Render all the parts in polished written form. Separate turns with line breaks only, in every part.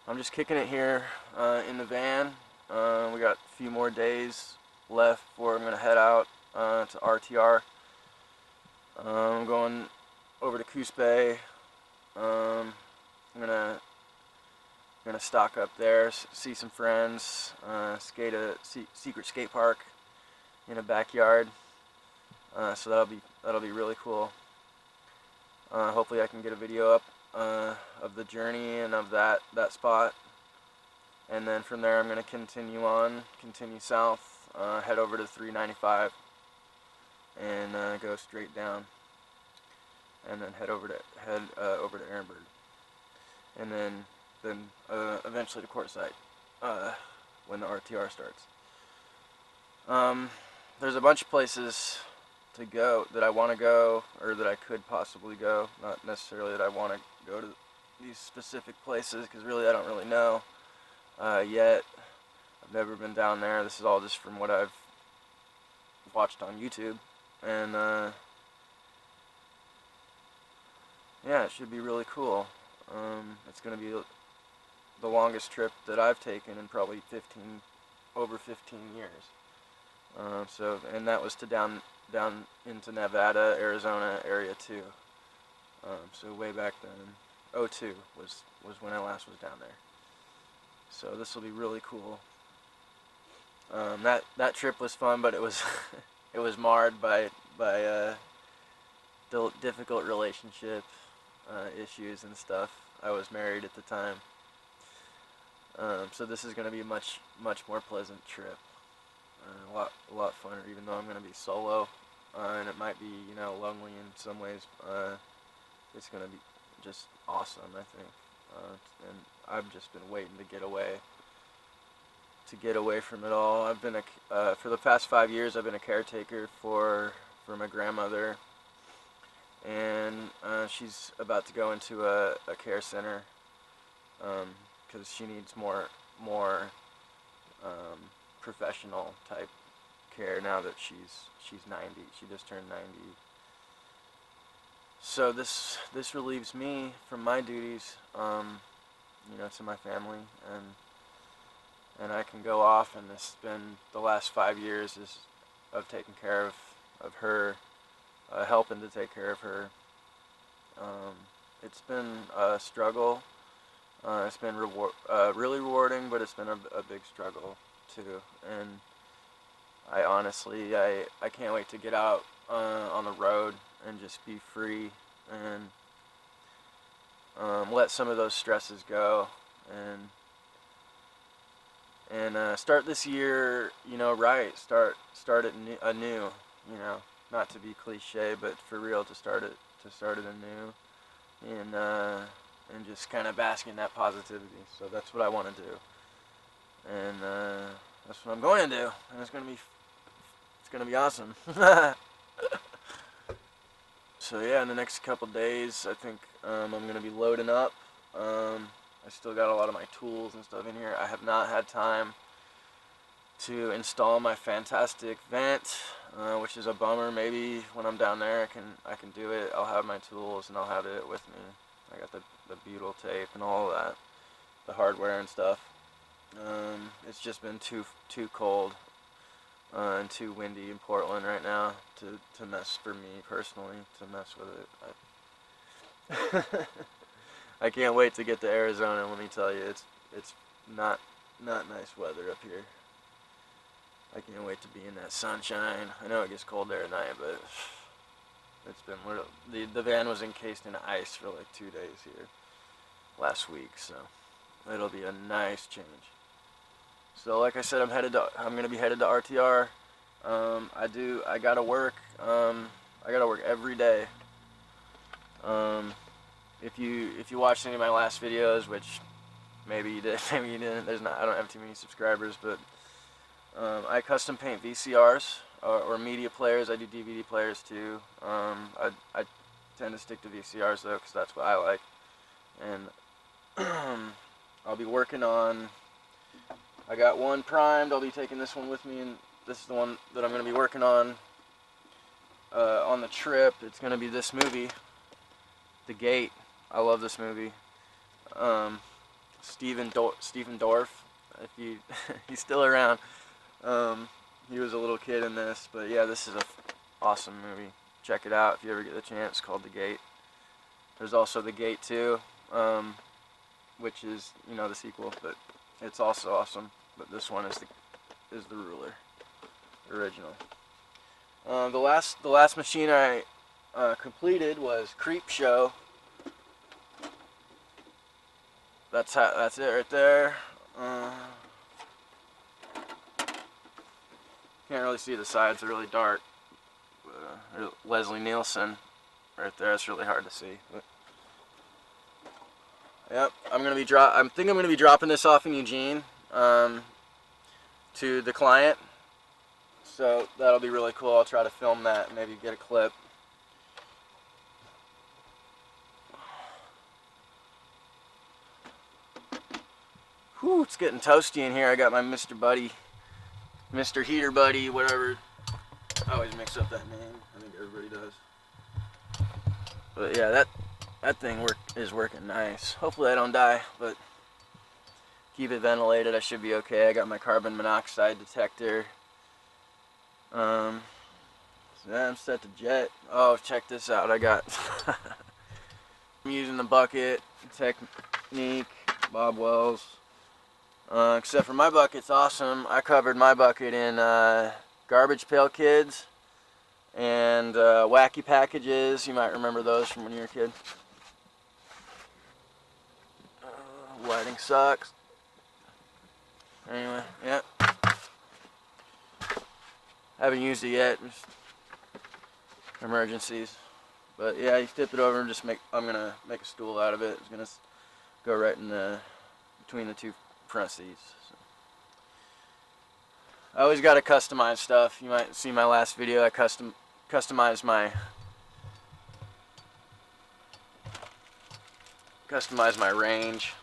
I'm just kicking it here in the van. We got a few more days left before I'm gonna head out to RTR. I'm going over to Coos Bay. I'm gonna stock up there, see some friends, skate a secret skate park in a backyard. So that'll be really cool. Hopefully I can get a video up of the journey and of that spot, and then from there I'm going to continue south, head over to 395 and go straight down, and then head over to Ehrenberg, and then eventually to Quartzsite when the RTR starts. There's a bunch of places to go that I want to go, or that I could possibly go. Not necessarily that I want to go to these specific places, because really I don't really know yet. I've never been down there. This is all just from what I've watched on YouTube, and yeah, it should be really cool. It's going to be the longest trip that I've taken in probably over 15 years. And that was to down into Nevada, Arizona area too. So way back then, '02 was when I last was down there. So this will be really cool. That trip was fun, but it was it was marred by difficult relationship issues and stuff. I was married at the time. So this is going to be a much more pleasant trip. A lot funner, even though I'm going to be solo, and it might be, lonely in some ways. It's going to be just awesome, I think. And I've just been waiting to get away from it all. I've been for the past 5 years, I've been a caretaker for my grandmother, and she's about to go into a care center because she needs more professional type care now that she's 90. She just turned 90. So this relieves me from my duties, to my family, and I can go off, and this has been the last 5 years of taking care of her, helping to take care of her. It's been a struggle. It's been really rewarding, but it's been a big struggle too. And I honestly, I can't wait to get out on the road and just be free and let some of those stresses go, and start this year, right. Start it anew. Not to be cliche, but for real, to start it anew, and just kind of bask in that positivity. So that's what I want to do, and that's what I'm going to do, and it's gonna be awesome. So yeah, in the next couple days, I think I'm gonna be loading up. I still got a lot of my tools and stuff in here. I have not had time to install my fantastic vent, which is a bummer. Maybe when I'm down there, I can do it. I'll have my tools and I'll have it with me. I got the butyl tape and all of that, the hardware and stuff. It's just been too cold and too windy in Portland right now to mess, for me personally, to mess with it. I can't wait to get to Arizona. Let me tell you, it's not nice weather up here. I can't wait to be in that sunshine. I know it gets cold there at night, but it's been the van was encased in ice for like 2 days here last week, so it'll be a nice change. So like I said, I'm gonna be headed to RTR. I gotta work. I gotta work every day. If you watched any of my last videos, which maybe you did, maybe you didn't. I don't have too many subscribers, but I custom paint VCRs or media players. I do DVD players too. I tend to stick to VCRs though, because that's what I like. And I'll be working on. I got one primed. I'll be taking this one with me, and this is the one that I'm going to be working on the trip. It's going to be this movie, The Gate. I love this movie. Stephen Dorff, if you he's still around. He was a little kid in this, but yeah, this is a awesome movie. Check it out if you ever get the chance. It's called The Gate. There's also The Gate 2, which is, you know, the sequel, but it's also awesome. But this one is the Ruler, original. The last machine I completed was Creep Show. That's it right there. Can't really see the sides; they're really dark. Leslie Nielsen, right there. It's really hard to see. But yep, I think I'm gonna be dropping this off in Eugene to the client. So that'll be really cool. I'll try to film that, and maybe get a clip. Whew, it's getting toasty in here. I got my Mr. Heater Buddy, whatever. I always mix up that name. I think everybody does. But yeah, that thing is working nice. Hopefully I don't die, but keep it ventilated. I should be okay. I got my carbon monoxide detector. So yeah, I'm set to jet. Oh, check this out. I'm using the bucket technique, Bob Wells. Except for my bucket's awesome. I covered my bucket in garbage Pail Kids and Wacky Packages. You might remember those from when you were a kid. Lighting sucks. Anyway, yeah. Haven't used it yet. Just emergencies. But yeah, you flip it over and I'm gonna make a stool out of it. It's gonna go right in between the two front seats. So. I always got to customize stuff. You might see my last video. I customized my range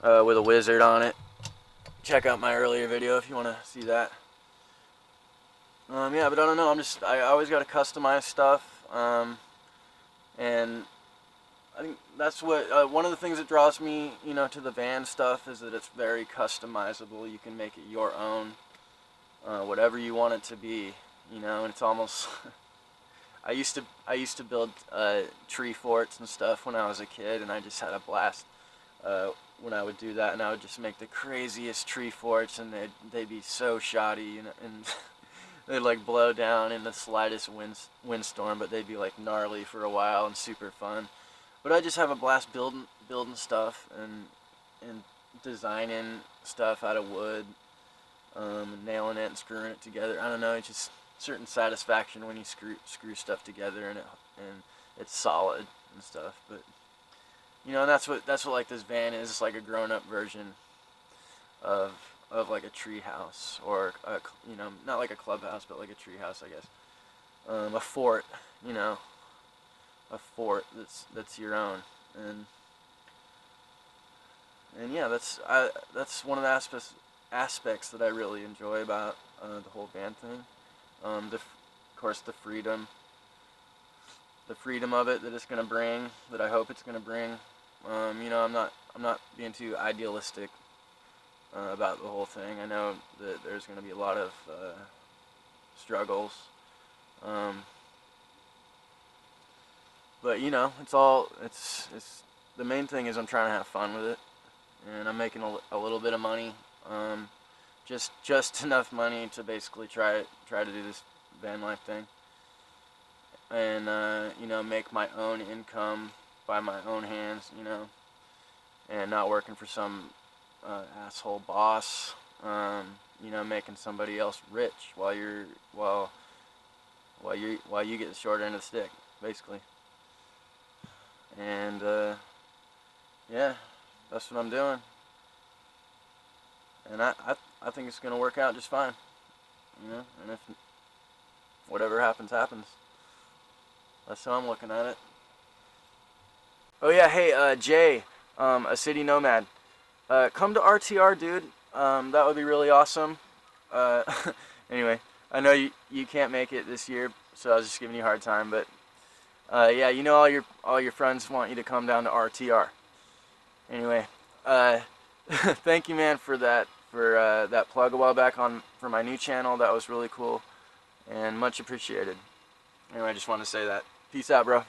with a wizard on it. Check out my earlier video if you want to see that. Yeah, but I don't know. I always got to customize stuff, and I think that's what one of the things that draws me, you know, to the van stuff is that it's very customizable. You can make it your own, whatever you want it to be, you know. And it's almost I used to build tree forts and stuff when I was a kid, and I just had a blast when I would do that. And I would just make the craziest tree forts, and they'd be so shoddy, and they'd like blow down in the slightest windstorm, but they'd be like gnarly for a while and super fun. But I just have a blast building stuff and designing stuff out of wood, nailing it and screwing it together. I don't know, it's just certain satisfaction when you screw stuff together and it's solid and stuff. But you know, that's what like this van is. It's like a grown-up version of like a tree house, or you know, not like a clubhouse, but like a tree house, I guess. A fort, you know. A fort that's your own, and yeah, that's one of the aspects that I really enjoy about the whole van thing. Of course, the freedom of it that it's gonna bring, that I hope it's gonna bring. You know, I'm not being too idealistic about the whole thing. I know that there's gonna be a lot of struggles. But you know, it's the main thing is I'm trying to have fun with it, and I'm making a little bit of money, just enough money to basically try to do this van life thing, and you know, make my own income by my own hands, you know, and not working for some asshole boss, you know, making somebody else rich while you get the short end of the stick, basically. And yeah, that's what I'm doing, and I think it's gonna work out just fine, you know. And if whatever happens, that's how I'm looking at it. Oh yeah, hey Jay, a city nomad, come to RTR, dude. That would be really awesome. Anyway, I know you can't make it this year, so I was just giving you a hard time, but yeah, you know, all your friends want you to come down to RTR. Anyway, Thank you, man, for that plug a while back for my new channel. That was really cool and much appreciated. Anyway, I just want to say that. Peace out, bro.